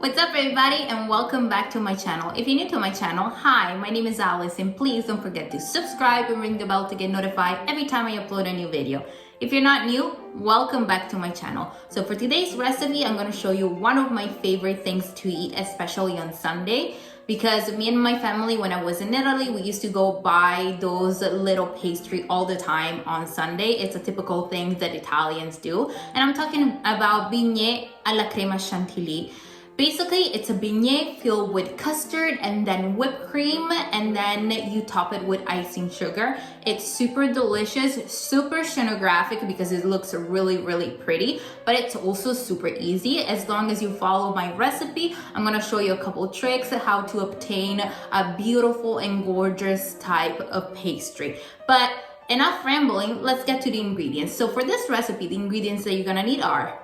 What's up everybody and welcome back to my channel. If you're new to my channel, hi, my name is Alice and please don't forget to subscribe and ring the bell to get notified every time I upload a new video. If you're not new, welcome back to my channel. So for today's recipe, I'm going to show you one of my favorite things to eat, especially on Sunday. Because me and my family, when I was in Italy, we used to go buy those little pastry all the time on Sunday. It's a typical thing that Italians do. And I'm talking about BIGNÈ alla crema chantilly. Basically, it's a beignet filled with custard and then whipped cream, and then you top it with icing sugar. It's super delicious, super scenographic because it looks really, really pretty, but it's also super easy. As long as you follow my recipe, I'm gonna show you a couple tricks how to obtain a beautiful and gorgeous type of pastry. But enough rambling, let's get to the ingredients. So for this recipe, the ingredients that you're gonna need are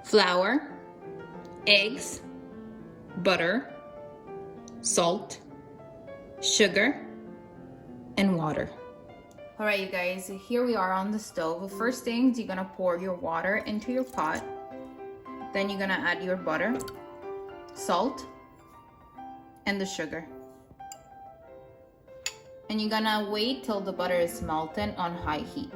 flour, eggs, butter, salt, sugar, and water. All right, you guys, here we are on the stove. First things, you're gonna pour your water into your pot. Then you're gonna add your butter, salt, and the sugar. And you're gonna wait till the butter is melted on high heat.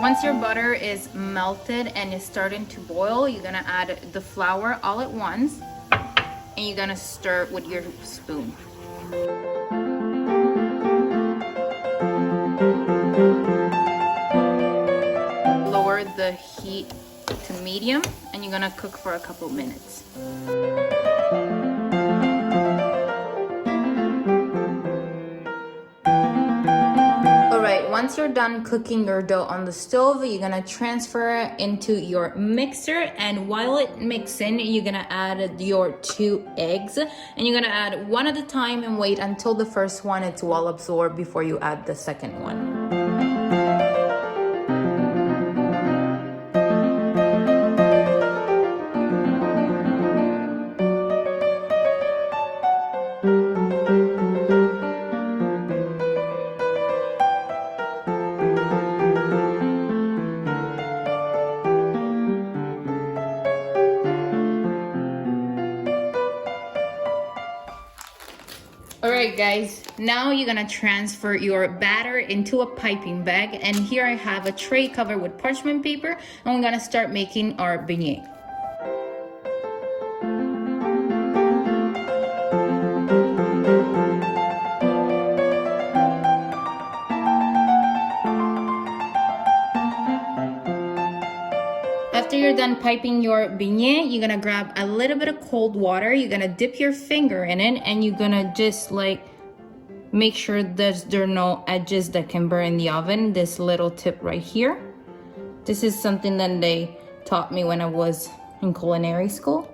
Once your butter is melted and is starting to boil, you're gonna add the flour all at once and you're gonna stir with your spoon. Lower the heat to medium and you're gonna cook for a couple minutes. Once you're done cooking your dough on the stove, you're gonna transfer it into your mixer, and while it's mixing, you're gonna add your 2 eggs, and you're gonna add one at a time and wait until the first one is well absorbed before you add the second one. Alright guys, now you're gonna transfer your batter into a piping bag, and here I have a tray covered with parchment paper, and we're gonna start making our beignet. After you're done piping your beignet, you're gonna grab a little bit of cold water, you're gonna dip your finger in it, and you're gonna just like make sure that there are no edges that can burn in the oven. This little tip right here. This is something that they taught me when I was in culinary school.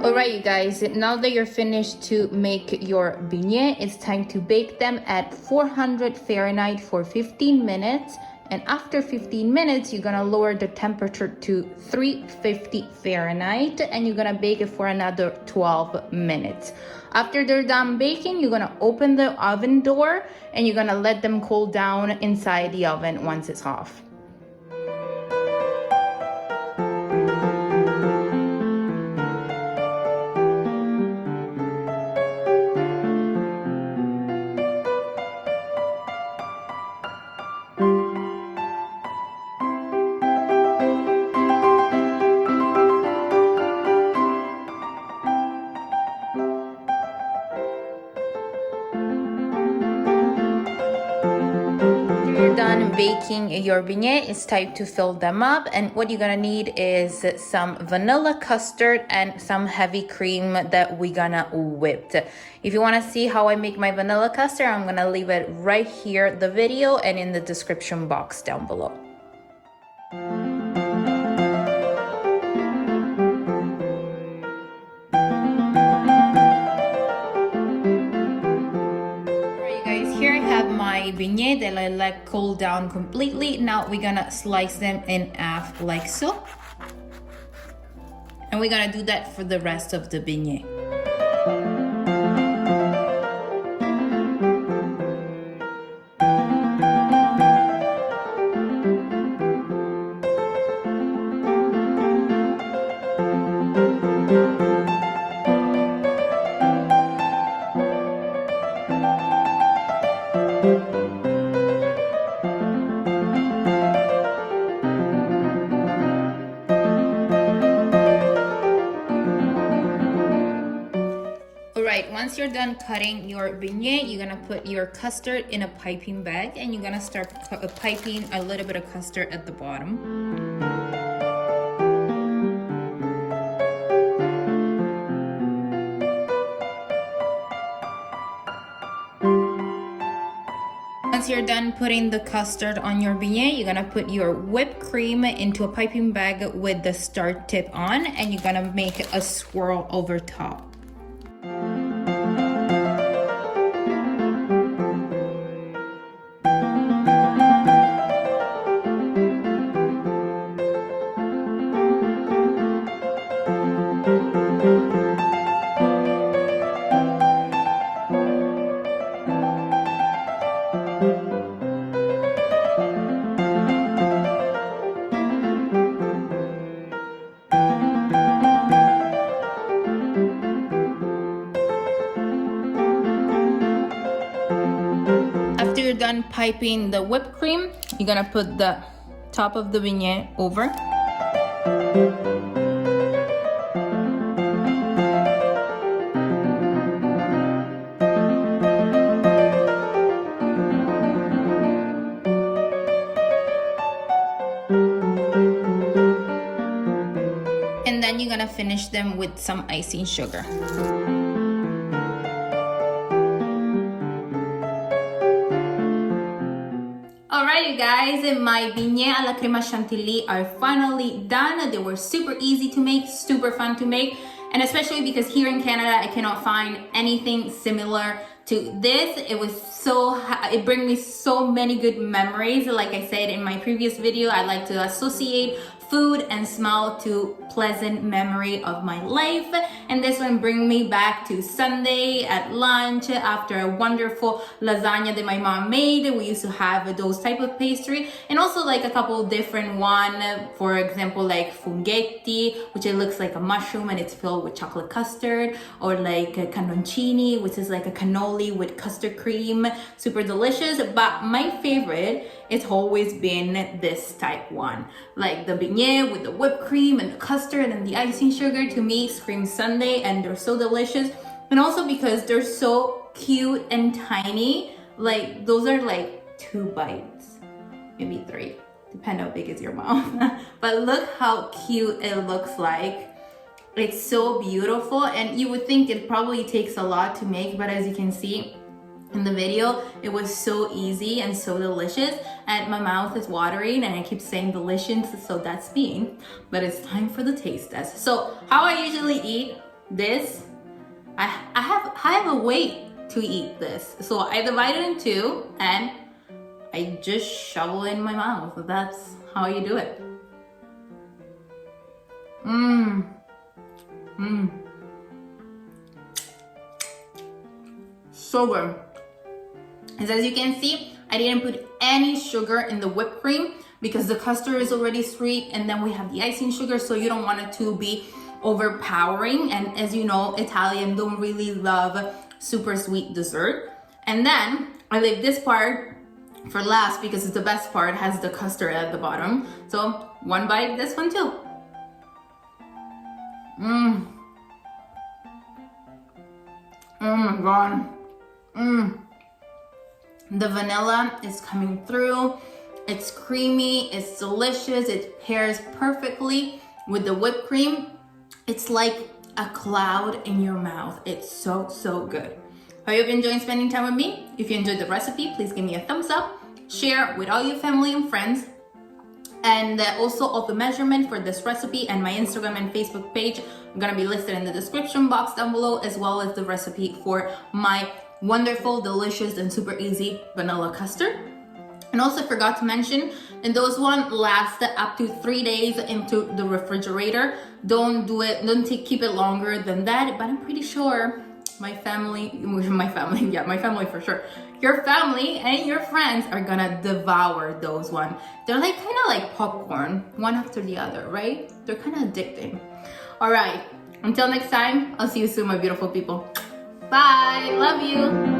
Alright you guys, now that you're finished to make your beignet, it's time to bake them at 400 Fahrenheit for 15 minutes. And after 15 minutes, you're gonna lower the temperature to 350 Fahrenheit and you're gonna bake it for another 12 minutes. After they're done baking, you're gonna open the oven door and you're gonna let them cool down inside the oven once it's off. You're done baking your beignet, it's time to fill them up, and what you're gonna need is some vanilla custard and some heavy cream that we're gonna whip. If you want to see how I make my vanilla custard, I'm gonna leave it right here, the video, and in the description box down below. my beignet that I let cool down completely. Now we're gonna slice them in half like so. And we're gonna do that for the rest of the beignet. Alright, once you're done cutting your beignet, you're gonna put your custard in a piping bag and you're gonna start piping a little bit of custard at the bottom. Once you're done putting the custard on your beignet, you're gonna put your whipped cream into a piping bag with the start tip on, and you're gonna make a swirl over top. After you're done piping the whipped cream, you're gonna put the top of the beignet over. And then you're gonna finish them with some icing sugar. Alright you guys, my beignet alla crema chantilly are finally done. They were super easy to make, super fun to make, and especially because here in Canada I cannot find anything similar to this. It brings me so many good memories. Like I said in my previous video, I like to associate food and smell to pleasant memory of my life, and this one brings me back to Sunday at lunch after a wonderful lasagna that my mom made. We used to have those type of pastry, and also like a couple different one, for example like funghetti, which it looks like a mushroom and it's filled with chocolate custard, or like a cannoncini, which is like a cannoli with custard cream, super delicious. But my favorite, it's always been this type one, like the beignet with the whipped cream and the custard and the icing sugar. To me screams Sunday, and they're so delicious. And also because they're so cute and tiny, like those are like 2 bites, maybe 3, depend how big is your mouth. But look how cute it looks like. It's so beautiful, and you would think it probably takes a lot to make, but as you can see in the video, it was so easy and so delicious, and my mouth is watering and I keep saying delicious, so that's me. But it's time for the taste test. So how I usually eat this, I have a way to eat this. So I divide it in 2 and I just shovel it in my mouth. That's how you do it. So good. And as you can see, I didn't put any sugar in the whipped cream because the custard is already sweet, and then we have the icing sugar, so you don't want it to be overpowering. And as you know, Italian don't really love super sweet dessert. And then I leave this part for last because it's the best part, has the custard at the bottom. So 1 bite, this one too. Oh my god. The vanilla is coming through. It's creamy, it's delicious, it pairs perfectly with the whipped cream. It's like a cloud in your mouth. It's so, so good. Hope you've enjoyed spending time with me. If you enjoyed the recipe, please give me a thumbs up, share with all your family and friends. And also all the measurement for this recipe and my Instagram and Facebook page are gonna be listed in the description box down below, as well as the recipe for my wonderful, delicious, and super easy vanilla custard. And also forgot to mention, and those one last up to 3 days into the refrigerator. Don't keep it longer than that, but I'm pretty sure my family for sure, your family and your friends are gonna devour those one. They're like kind of like popcorn, one after the other, right? They're kind of addicting. All right, until next time, I'll see you soon, my beautiful people. Bye, love you.